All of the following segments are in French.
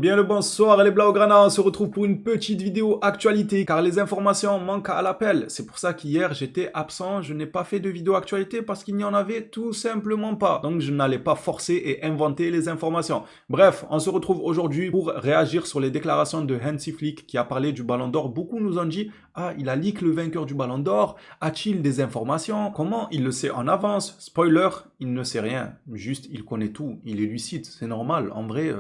Bien le bonsoir les Blaugrana, on se retrouve pour une petite vidéo actualité car les informations manquent à l'appel. C'est pour ça qu'hier j'étais absent, je n'ai pas fait de vidéo actualité parce qu'il n'y en avait tout simplement pas. Donc je n'allais pas forcer et inventer les informations. Bref, on se retrouve aujourd'hui pour réagir sur les déclarations de Hansi Flick qui a parlé du Ballon d'Or. Beaucoup nous ont dit « Ah, il a leak le vainqueur du Ballon d'Or, a-t-il des informations? Comment il le sait en avance ?» Spoiler, il ne sait rien, juste il connaît tout, il est lucide, c'est normal. En vrai,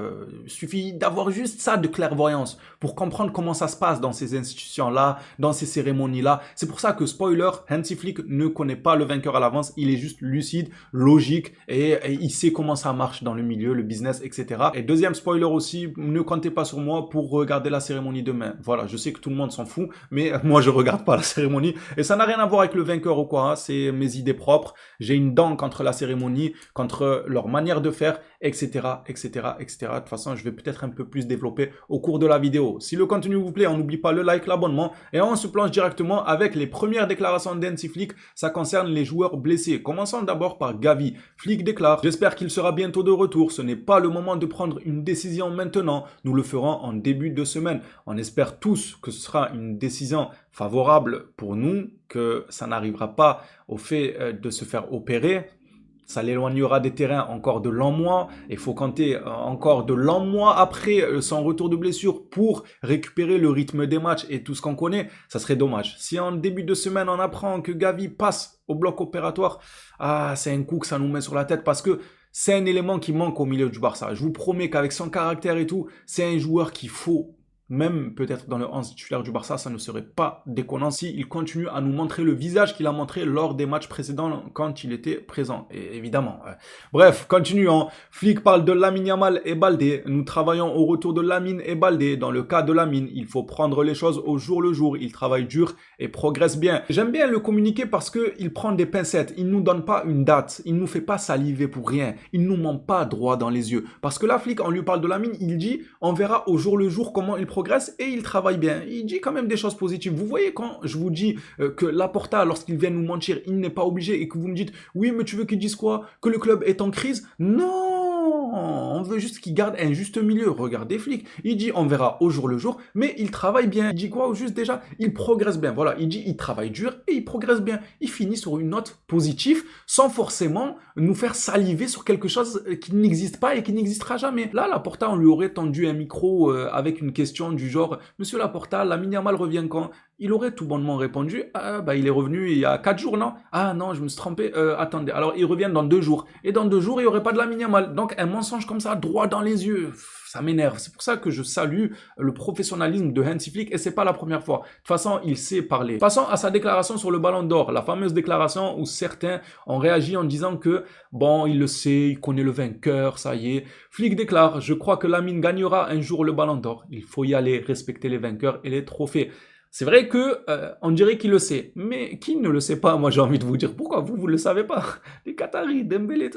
il suffit d'avoir juste ça de clairvoyance pour comprendre comment ça se passe dans ces institutions-là, dans ces cérémonies-là. C'est pour ça que, spoiler, Hansi Flick ne connaît pas le vainqueur à l'avance, il est juste lucide, logique et il sait comment ça marche dans le milieu, le business, etc. Et deuxième spoiler aussi, ne comptez pas sur moi pour regarder la cérémonie demain. Voilà, je sais que tout le monde s'en fout, mais moi je regarde pas la cérémonie et ça n'a rien à voir avec le vainqueur ou quoi, hein. C'est mes idées propres. J'ai une dent contre la cérémonie, contre leur manière de faire, etc., etc., etc. De toute façon, je vais peut-être un peu plus développer au cours de la vidéo. Si le contenu vous plaît, on n'oublie pas le like, l'abonnement et on se plonge directement avec les premières déclarations d'Hansi Flick. Ça concerne les joueurs blessés. Commençons d'abord par Gavi. Flick déclare: j'espère qu'il sera bientôt de retour. Ce n'est pas le moment de prendre une décision maintenant. Nous le ferons en début de semaine. On espère tous que ce sera une décision favorable pour nous, que ça n'arrivera pas au fait de se faire opérer. Ça l'éloignera des terrains encore de longs mois. Il faut compter encore de longs mois après son retour de blessure pour récupérer le rythme des matchs et tout ce qu'on connaît. Ça serait dommage. Si en début de semaine, on apprend que Gavi passe au bloc opératoire, c'est un coup que ça nous met sur la tête parce que c'est un élément qui manque au milieu du Barça. Je vous promets qu'avec son caractère et tout, c'est un joueur qu'il faut. Même peut-être dans le 11 titulaire du Barça, ça ne serait pas déconnant s'il continue à nous montrer le visage qu'il a montré lors des matchs précédents quand il était présent. Et évidemment. Bref, continuons. Flick parle de Lamine Yamal et Baldé. Nous travaillons au retour de Lamine et Baldé. Dans le cas de Lamine, il faut prendre les choses au jour le jour. Il travaille dur et progresse bien. J'aime bien le communiquer parce qu'il prend des pincettes. Il nous donne pas une date. Il nous fait pas saliver pour rien. Il nous ment pas droit dans les yeux. Parce que là, Flick, on lui parle de Lamine, il dit on verra au jour le jour comment il progresse et il travaille bien. Il dit quand même des choses positives. Vous voyez quand je vous dis que Laporta, lorsqu'il vient nous mentir, il n'est pas obligé et que vous me dites oui mais tu veux qu'il dise quoi? Que le club est en crise? Non, on veut juste qu'il garde un juste milieu. Regardez Flick, il dit on verra au jour le jour, mais il travaille bien. Il dit quoi au juste déjà? Il progresse bien. Voilà, il dit il travaille dur et il progresse bien. Il finit sur une note positive sans forcément nous faire saliver sur quelque chose qui n'existe pas et qui n'existera jamais. Là, Laporta, on lui aurait tendu un micro avec une question du genre « Monsieur Laporta, Lamine Yamal revient quand ?» Il aurait tout bonnement répondu « Ah, bah il est revenu il y a 4 jours, non? Ah non, je me suis trompé, attendez, alors il revient dans 2 jours. Et dans 2 jours, il n'y aurait pas de Lamine Yamal. » Donc un mensonge comme ça, droit dans les yeux, ça m'énerve. C'est pour ça que je salue le professionnalisme de Hansi Flick et c'est pas la première fois. De toute façon, il sait parler. Passons à sa déclaration sur le Ballon d'Or, la fameuse déclaration où certains ont réagi en disant que bon, il le sait, il connaît le vainqueur, ça y est. Flick déclare: je crois que Lamine gagnera un jour le Ballon d'Or. Il faut y aller, respecter les vainqueurs et les trophées. C'est vrai que on dirait qu'il le sait, mais qui ne le sait pas? Moi, j'ai envie de vous dire pourquoi vous le savez pas. Les Qataris, Dembélé.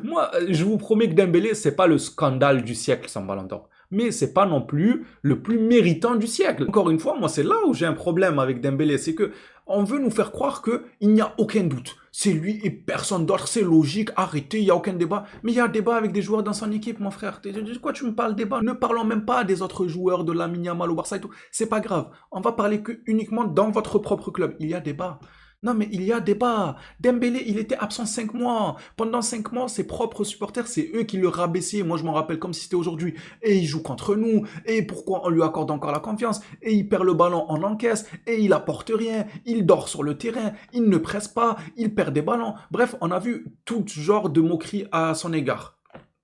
Moi, je vous promets que Dembélé, c'est pas le scandale du siècle sans Ballon d'Or. Mais c'est pas non plus le plus méritant du siècle. Encore une fois, moi, c'est là où j'ai un problème avec Dembélé. C'est que on veut nous faire croire qu'il n'y a aucun doute. C'est lui et personne d'autre, c'est logique, arrêtez, il n'y a aucun débat. Mais il y a un débat avec des joueurs dans son équipe, mon frère. De quoi tu me parles débat? Ne parlons même pas des autres joueurs de Lamine Yamal au Barça et tout. C'est pas grave. On va parler que uniquement dans votre propre club. Il y a débat. Non mais il y a débat. Dembélé, il était absent 5 mois. Pendant 5 mois, ses propres supporters, c'est eux qui le rabaissaient. Moi, je m'en rappelle comme si c'était aujourd'hui. Et il joue contre nous. Et pourquoi on lui accorde encore la confiance? Et il perd le ballon, on encaisse. Et il apporte rien. Il dort sur le terrain. Il ne presse pas. Il perd des ballons. Bref, on a vu tout genre de moqueries à son égard.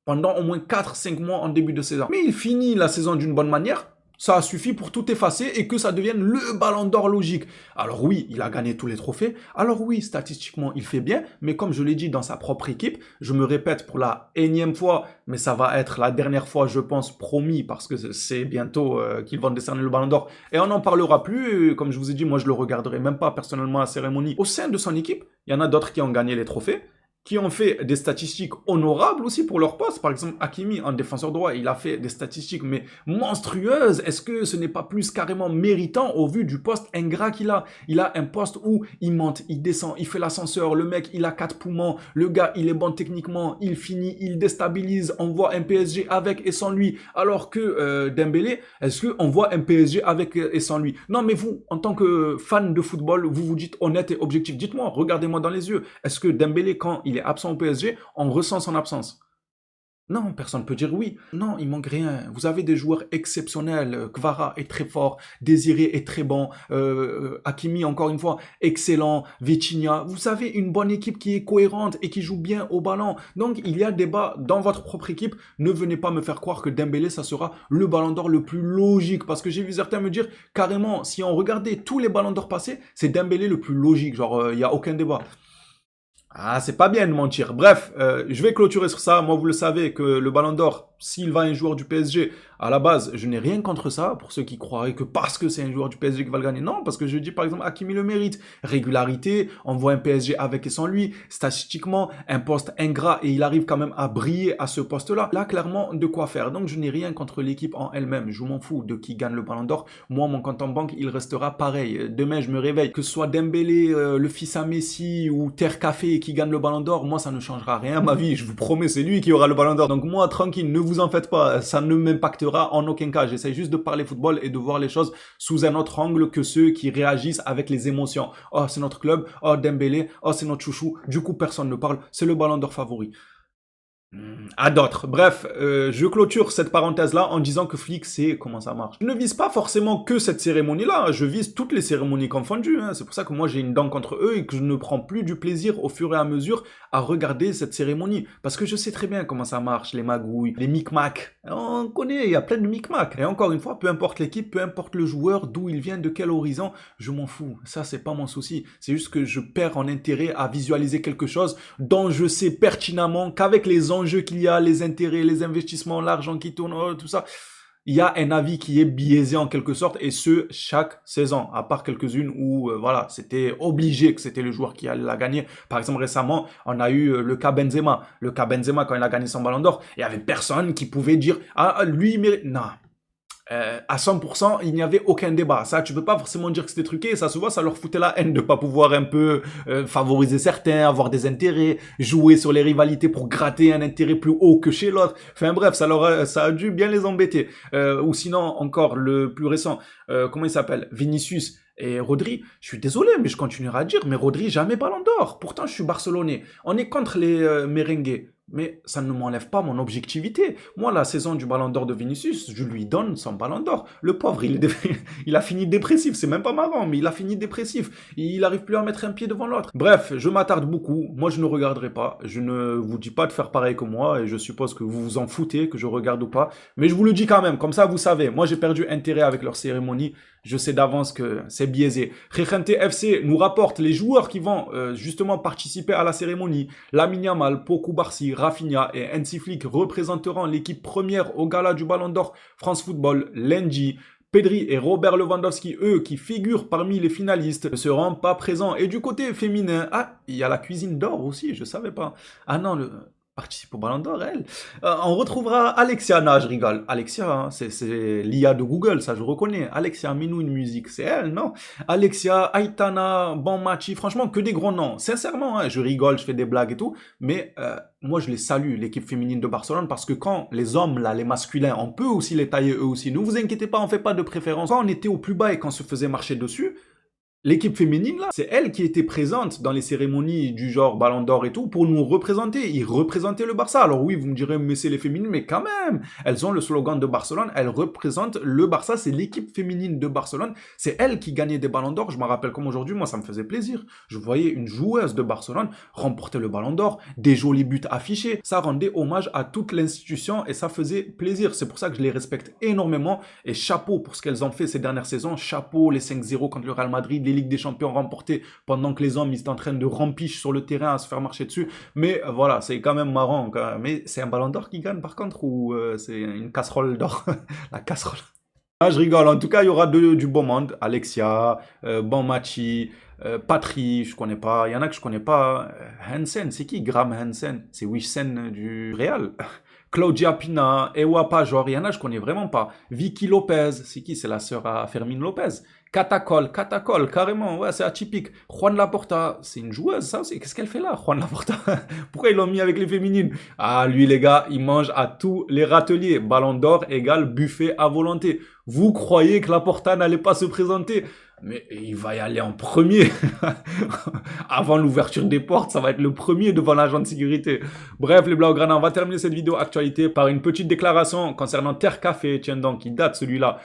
Pendant au moins 4-5 mois en début de saison. Mais il finit la saison d'une bonne manière. Ça a suffi pour tout effacer et que ça devienne le Ballon d'Or logique. Alors oui, il a gagné tous les trophées. Alors oui, statistiquement, il fait bien. Mais comme je l'ai dit dans sa propre équipe, je me répète pour la énième fois, mais ça va être la dernière fois, je pense, promis, parce que c'est bientôt qu'ils vont décerner le Ballon d'Or. Et on n'en parlera plus. Comme je vous ai dit, moi, je le regarderai même pas personnellement à la cérémonie. Au sein de son équipe, il y en a d'autres qui ont gagné les trophées. qui ont fait des statistiques honorables aussi pour leur poste. Par exemple, Hakimi, en défenseur droit, il a fait des statistiques mais monstrueuses. Est-ce que ce n'est pas plus carrément méritant au vu du poste ingrat qu'il a? Il a un poste où il monte, il descend, il fait l'ascenseur. Le mec, il a 4 poumons. Le gars, il est bon techniquement. Il finit, il déstabilise. On voit un PSG avec et sans lui. Alors que Dembélé, est-ce qu'on voit un PSG avec et sans lui? Non, mais vous, en tant que fan de football, vous vous dites honnête et objectif. Dites-moi, regardez-moi dans les yeux. Est-ce que Dembélé, quand il est absent au PSG, on ressent son absence? Non, personne ne peut dire oui. Non, il manque rien. Vous avez des joueurs exceptionnels. Kvara est très fort. Désiré est très bon. Hakimi, encore une fois, excellent. Vitinha. Vous avez une bonne équipe qui est cohérente et qui joue bien au ballon. Donc, il y a débat dans votre propre équipe. Ne venez pas me faire croire que Dembélé, ça sera le ballon d'or le plus logique. Parce que j'ai vu certains me dire, carrément, si on regardait tous les ballons d'or passés, c'est Dembélé le plus logique. Genre, il n'y a aucun débat. Ah, c'est pas bien de mentir. Bref, je vais clôturer sur ça. Moi, vous le savez que le Ballon d'Or, s'il va à un joueur du PSG, à la base, je n'ai rien contre ça. Pour ceux qui croiraient que parce que c'est un joueur du PSG qui va le gagner, non, parce que je dis par exemple Hakimi le mérite. Régularité, on voit un PSG avec et sans lui. Statistiquement, un poste ingrat et il arrive quand même à briller à ce poste-là. Là, clairement, de quoi faire. Donc, je n'ai rien contre l'équipe en elle-même. Je m'en fous de qui gagne le Ballon d'Or. Moi, mon compte en banque, il restera pareil. Demain, je me réveille, que ce soit Dembélé, le fils à Messi ou Terre Café qui gagne le Ballon d'Or, moi ça ne changera rien à ma vie, je vous promets, c'est lui qui aura le Ballon d'Or. Donc moi, tranquille, ne vous en faites pas, ça ne m'impactera en aucun cas. J'essaie juste de parler football et de voir les choses sous un autre angle que ceux qui réagissent avec les émotions. Oh, c'est notre club, oh Dembélé, oh c'est notre chouchou, du coup personne ne parle, c'est le Ballon d'Or favori. À d'autres. Bref, je clôture cette parenthèse-là en disant que Flick sait comment ça marche. Je ne vise pas forcément que cette cérémonie-là, je vise toutes les cérémonies confondues. Hein. C'est pour ça que moi j'ai une dent contre eux et que je ne prends plus du plaisir au fur et à mesure à regarder cette cérémonie. Parce que je sais très bien comment ça marche, les magouilles, les micmacs. On connaît, il y a plein de micmacs. Et encore une fois, peu importe l'équipe, peu importe le joueur, d'où il vient, de quel horizon, je m'en fous. Ça, c'est pas mon souci. C'est juste que je perds en intérêt à visualiser quelque chose dont je sais pertinemment qu'avec les enjeux qu'il y a, les intérêts, les investissements, l'argent qui tourne, tout ça, il y a un avis qui est biaisé en quelque sorte, et ce, chaque saison, à part quelques-unes où, voilà, c'était obligé que c'était le joueur qui allait la gagner. Par exemple, récemment, on a eu le cas Benzema. Le cas Benzema, quand il a gagné son Ballon d'Or, il y avait personne qui pouvait dire, ah, lui, il mérite. Non. À 100%, il n'y avait aucun débat. Ça, tu peux pas forcément dire que c'était truqué. Ça se voit, ça leur foutait la haine de pas pouvoir un peu favoriser certains, avoir des intérêts, jouer sur les rivalités pour gratter un intérêt plus haut que chez l'autre. Enfin bref, ça a dû bien les embêter. Ou sinon, encore le plus récent, comment il s'appelle? Vinicius. Et Rodri, je suis désolé, mais je continuerai à dire, mais Rodri, jamais Ballon d'Or. Pourtant, je suis barcelonais. On est contre les merengues. Mais ça ne m'enlève pas mon objectivité. Moi, la saison du Ballon d'Or de Vinicius, je lui donne son Ballon d'Or. Le pauvre, il a fini dépressif. C'est même pas marrant, mais il a fini dépressif. Il arrive plus à mettre un pied devant l'autre. Bref, je m'attarde beaucoup. Moi, je ne regarderai pas. Je ne vous dis pas de faire pareil que moi. Et je suppose que vous vous en foutez, que je regarde ou pas. Mais je vous le dis quand même. Comme ça, vous savez. Moi, j'ai perdu intérêt avec leur cérémonie. Je sais d'avance que c'est biaisé. Rejente FC nous rapporte les joueurs qui vont justement participer à la cérémonie. Lamine Yamal, Poku Barsi, Rafinha et Hansi Flick représenteront l'équipe première au gala du Ballon d'Or France Football lundi. Pedri et Robert Lewandowski, eux, qui figurent parmi les finalistes, ne seront pas présents. Et du côté féminin, ah, il y a la cuisine d'or aussi, je savais pas. Ah non, participe au Ballon d'Or, elle. On retrouvera Alexia. Non, je rigole. Alexia, hein, c'est l'IA de Google, ça je reconnais. Alexia, mets-nous une musique, c'est elle, non? Alexia, Aitana, Bonmachi, franchement, que des gros noms. Sincèrement, hein, je rigole, je fais des blagues et tout, mais moi je les salue, l'équipe féminine de Barcelone, parce que quand les hommes, là, les masculins, on peut aussi les tailler eux aussi. Ne vous inquiétez pas, on fait pas de préférence. Quand on était au plus bas et qu'on se faisait marcher dessus, l'équipe féminine, là, c'est elle qui était présente dans les cérémonies du genre Ballon d'Or et tout pour nous représenter. Ils représentaient le Barça. Alors oui, vous me direz, mais c'est les féminines, mais quand même, elles ont le slogan de Barcelone, elles représentent le Barça, c'est l'équipe féminine de Barcelone. C'est elle qui gagnait des Ballons d'Or. Je me rappelle comme aujourd'hui, moi, ça me faisait plaisir. Je voyais une joueuse de Barcelone remporter le Ballon d'Or, des jolis buts affichés. Ça rendait hommage à toute l'institution et ça faisait plaisir. C'est pour ça que je les respecte énormément et chapeau pour ce qu'elles ont fait ces dernières saisons. Chapeau les 5-0 contre le Real Madrid, les Ligue des Champions remportées pendant que les hommes ils étaient en train de rampiche sur le terrain à se faire marcher dessus. Mais voilà, c'est quand même marrant. Mais c'est un Ballon d'Or qui gagne par contre ou c'est une casserole d'or? La casserole. Ah, je rigole. En tout cas, il y aura du beau monde. Alexia, Bonmachi, Patry, je connais pas. Il y en a que je connais pas. Hansen, c'est qui Graham Hansen? C'est Wishsen du Real. Claudia Pina, Ewa Pajor, il y en a je connais vraiment pas. Vicky Lopez, c'est qui? C'est la sœur à Fermin Lopez. Catacol, carrément, ouais, c'est atypique. Juan Laporta, c'est une joueuse, ça aussi. Qu'est-ce qu'elle fait là, Juan Laporta? Pourquoi ils l'ont mis avec les féminines? Ah, lui, les gars, il mange à tous les râteliers. Ballon d'or égale buffet à volonté. Vous croyez que Laporta n'allait pas se présenter? Mais il va y aller en premier. Avant l'ouverture des portes, ça va être le premier devant l'agent de sécurité. Bref, les Blaugrana, on va terminer cette vidéo actualité par une petite déclaration concernant Terre Café, tiens donc, qui date celui-là.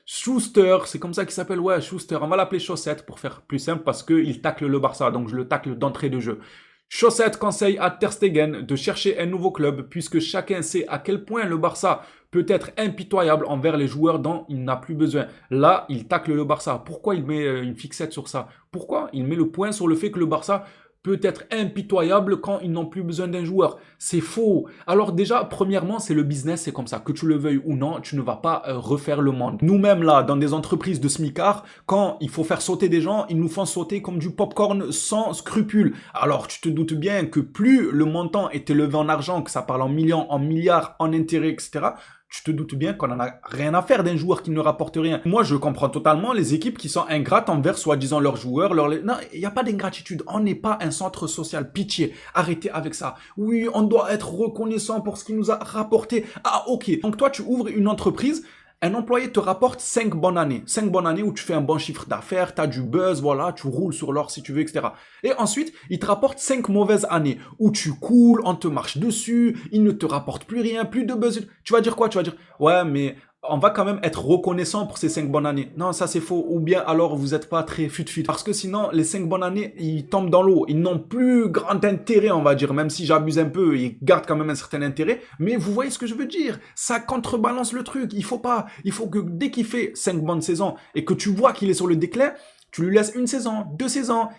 Schuster, c'est comme ça qu'il s'appelle, ouais, Schuster. On va l'appeler Chaussette pour faire plus simple parce qu'il tacle le Barça, donc je le tacle d'entrée de jeu. Chaussette conseille à Ter Stegen de chercher un nouveau club puisque chacun sait à quel point le Barça peut être impitoyable envers les joueurs dont il n'a plus besoin. Là, il tacle le Barça. Pourquoi il met une fixette sur ça? Pourquoi il met le point sur le fait que le Barça peut être impitoyable quand ils n'ont plus besoin d'un joueur? C'est faux. Alors déjà, premièrement, c'est le business, c'est comme ça. Que tu le veuilles ou non, tu ne vas pas refaire le monde. Nous-mêmes, là, dans des entreprises de smicard, quand il faut faire sauter des gens, ils nous font sauter comme du popcorn sans scrupule. Alors, tu te doutes bien que plus le montant est élevé en argent, que ça parle en millions, en milliards, en intérêts, etc., tu te doutes bien qu'on en a rien à faire d'un joueur qui ne rapporte rien. Moi, je comprends totalement les équipes qui sont ingrates envers soi-disant leurs joueurs. Non, il n'y a pas d'ingratitude. On n'est pas un centre social. Pitié. Arrêtez avec ça. Oui, on doit être reconnaissant pour ce qu'il nous a rapporté. Ah, ok. Donc toi, tu ouvres une entreprise. Un employé te rapporte 5 bonnes années. 5 bonnes années où tu fais un bon chiffre d'affaires, tu as du buzz, voilà, tu roules sur l'or si tu veux, etc. Et ensuite, il te rapporte 5 mauvaises années où tu coules, on te marche dessus, il ne te rapporte plus rien, plus de buzz. Tu vas dire quoi? Tu vas dire, ouais, mais on va quand même être reconnaissant pour ces 5 bonnes années. Non, ça c'est faux. Ou bien alors vous n'êtes pas très fut-fut. Parce que sinon, les 5 bonnes années, ils tombent dans l'eau. Ils n'ont plus grand intérêt, on va dire. Même si j'abuse un peu, ils gardent quand même un certain intérêt. Mais vous voyez ce que je veux dire? Ça contrebalance le truc. Il faut pas. Il faut que dès qu'il fait 5 bonnes saisons et que tu vois qu'il est sur le déclin, tu lui laisses une saison, 2 saisons.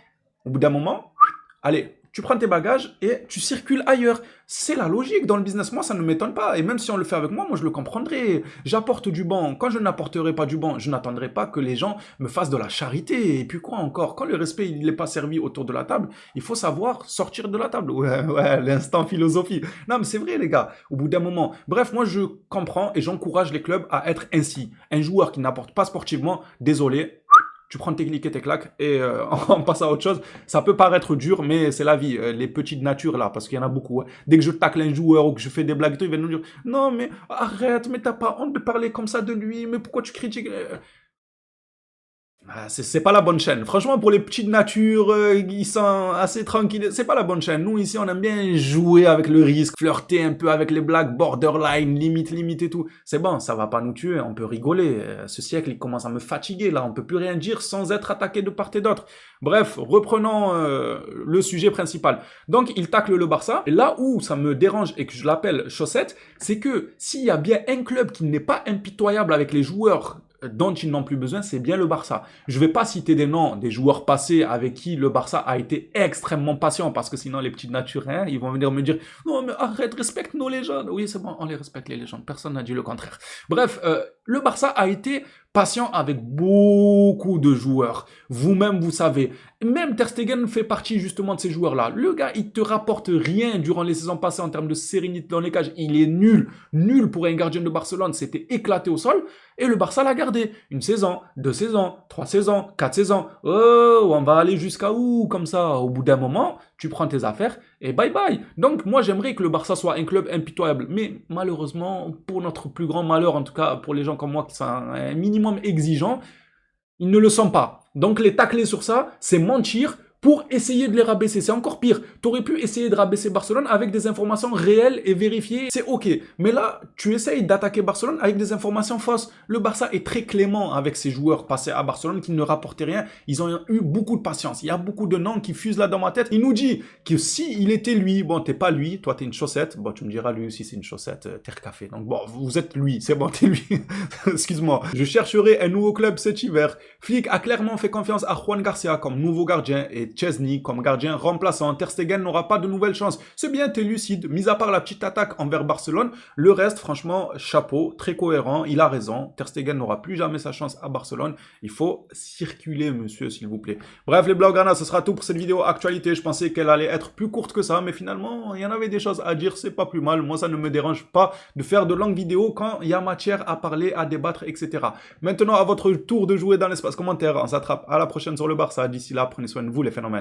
Au bout d'un moment, allez, tu prends tes bagages et tu circules ailleurs. C'est la logique dans le business. Moi, ça ne m'étonne pas. Et même si on le fait avec moi, moi, je le comprendrai. J'apporte du bon. Quand je n'apporterai pas du bon, je n'attendrai pas que les gens me fassent de la charité. Et puis quoi encore? Quand le respect, il n'est pas servi autour de la table, il faut savoir sortir de la table. Ouais, l'instant philosophie. Non, mais c'est vrai, les gars. Au bout d'un moment. Bref, moi, je comprends et j'encourage les clubs à être ainsi. Un joueur qui n'apporte pas sportivement, désolé, tu prends tes clics et tes claques et on passe à autre chose. Ça peut paraître dur, mais c'est la vie. Les petites natures là, parce qu'il y en a beaucoup. Hein. Dès que je tacle un joueur ou que je fais des blagues, ils viennent nous dire non mais arrête, mais t'as pas honte de parler comme ça de lui, mais pourquoi tu critiques? Ah, c'est pas la bonne chaîne. Franchement, pour les petites natures, ils sont assez tranquilles. C'est pas la bonne chaîne. Nous, ici, on aime bien jouer avec le risque, flirter un peu avec les blagues, borderline, limite et tout. C'est bon, ça va pas nous tuer, on peut rigoler. Ce siècle, il commence à me fatiguer, là. On peut plus rien dire sans être attaqué de part et d'autre. Bref, reprenons le sujet principal. Donc, il tacle le Barça. Et là où ça me dérange et que je l'appelle chaussette, c'est que s'il y a bien un club qui n'est pas impitoyable avec les joueurs dont ils n'ont plus besoin, c'est bien le Barça. Je vais pas citer des noms des joueurs passés avec qui le Barça a été extrêmement patient, parce que sinon les petites natures, hein, ils vont venir me dire « Non mais arrête, respecte nos légendes ». Oui, c'est bon, on les respecte les légendes, personne n'a dit le contraire. Bref, le Barça a été patient avec beaucoup de joueurs. Vous-même, vous savez. Même Ter Stegen fait partie justement de ces joueurs-là. Le gars, il te rapporte rien durant les saisons passées en termes de sérénité dans les cages. Il est nul. Nul pour un gardien de Barcelone. C'était éclaté au sol. Et le Barça l'a gardé. Une saison, 2 saisons, 3 saisons, 4 saisons. Oh, on va aller jusqu'à où comme ça? Au bout d'un moment, tu prends tes affaires et bye bye. Donc moi, j'aimerais que le Barça soit un club impitoyable. Mais malheureusement, pour notre plus grand malheur, en tout cas pour les gens comme moi qui sont un minimum exigeants, ils ne le sont pas. Donc les tacler sur ça, c'est mentir pour essayer de les rabaisser. C'est encore pire. Tu aurais pu essayer de rabaisser Barcelone avec des informations réelles et vérifiées. C'est ok. Mais là, tu essayes d'attaquer Barcelone avec des informations fausses. Le Barça est très clément avec ses joueurs passés à Barcelone qui ne rapportaient rien. Ils ont eu beaucoup de patience. Il y a beaucoup de noms qui fusent là dans ma tête. Il nous dit que si il était lui, bon, t'es pas lui, toi t'es une chaussette. Bon, tu me diras lui aussi c'est une chaussette, Terre Café. Donc bon, vous êtes lui, c'est bon, t'es lui. Excuse-moi. Je chercherai un nouveau club cet hiver. Flick a clairement fait confiance à Juan Garcia comme nouveau gardien et Chesney comme gardien remplaçant. Ter Stegen n'aura pas de nouvelle chance. C'est bien, t'es lucide. Mis à part la petite attaque envers Barcelone, le reste, franchement, chapeau, très cohérent. Il a raison. Ter Stegen n'aura plus jamais sa chance à Barcelone. Il faut circuler, monsieur, s'il vous plaît. Bref, les Blaugrana, ce sera tout pour cette vidéo actualité. Je pensais qu'elle allait être plus courte que ça, mais finalement, il y en avait des choses à dire. C'est pas plus mal. Moi, ça ne me dérange pas de faire de longues vidéos quand il y a matière à parler, à débattre, etc. Maintenant, à votre tour de jouer dans l'espace commentaire. On s'attrape à la prochaine sur le Barça. D'ici là, prenez soin de vous, les phénomènes.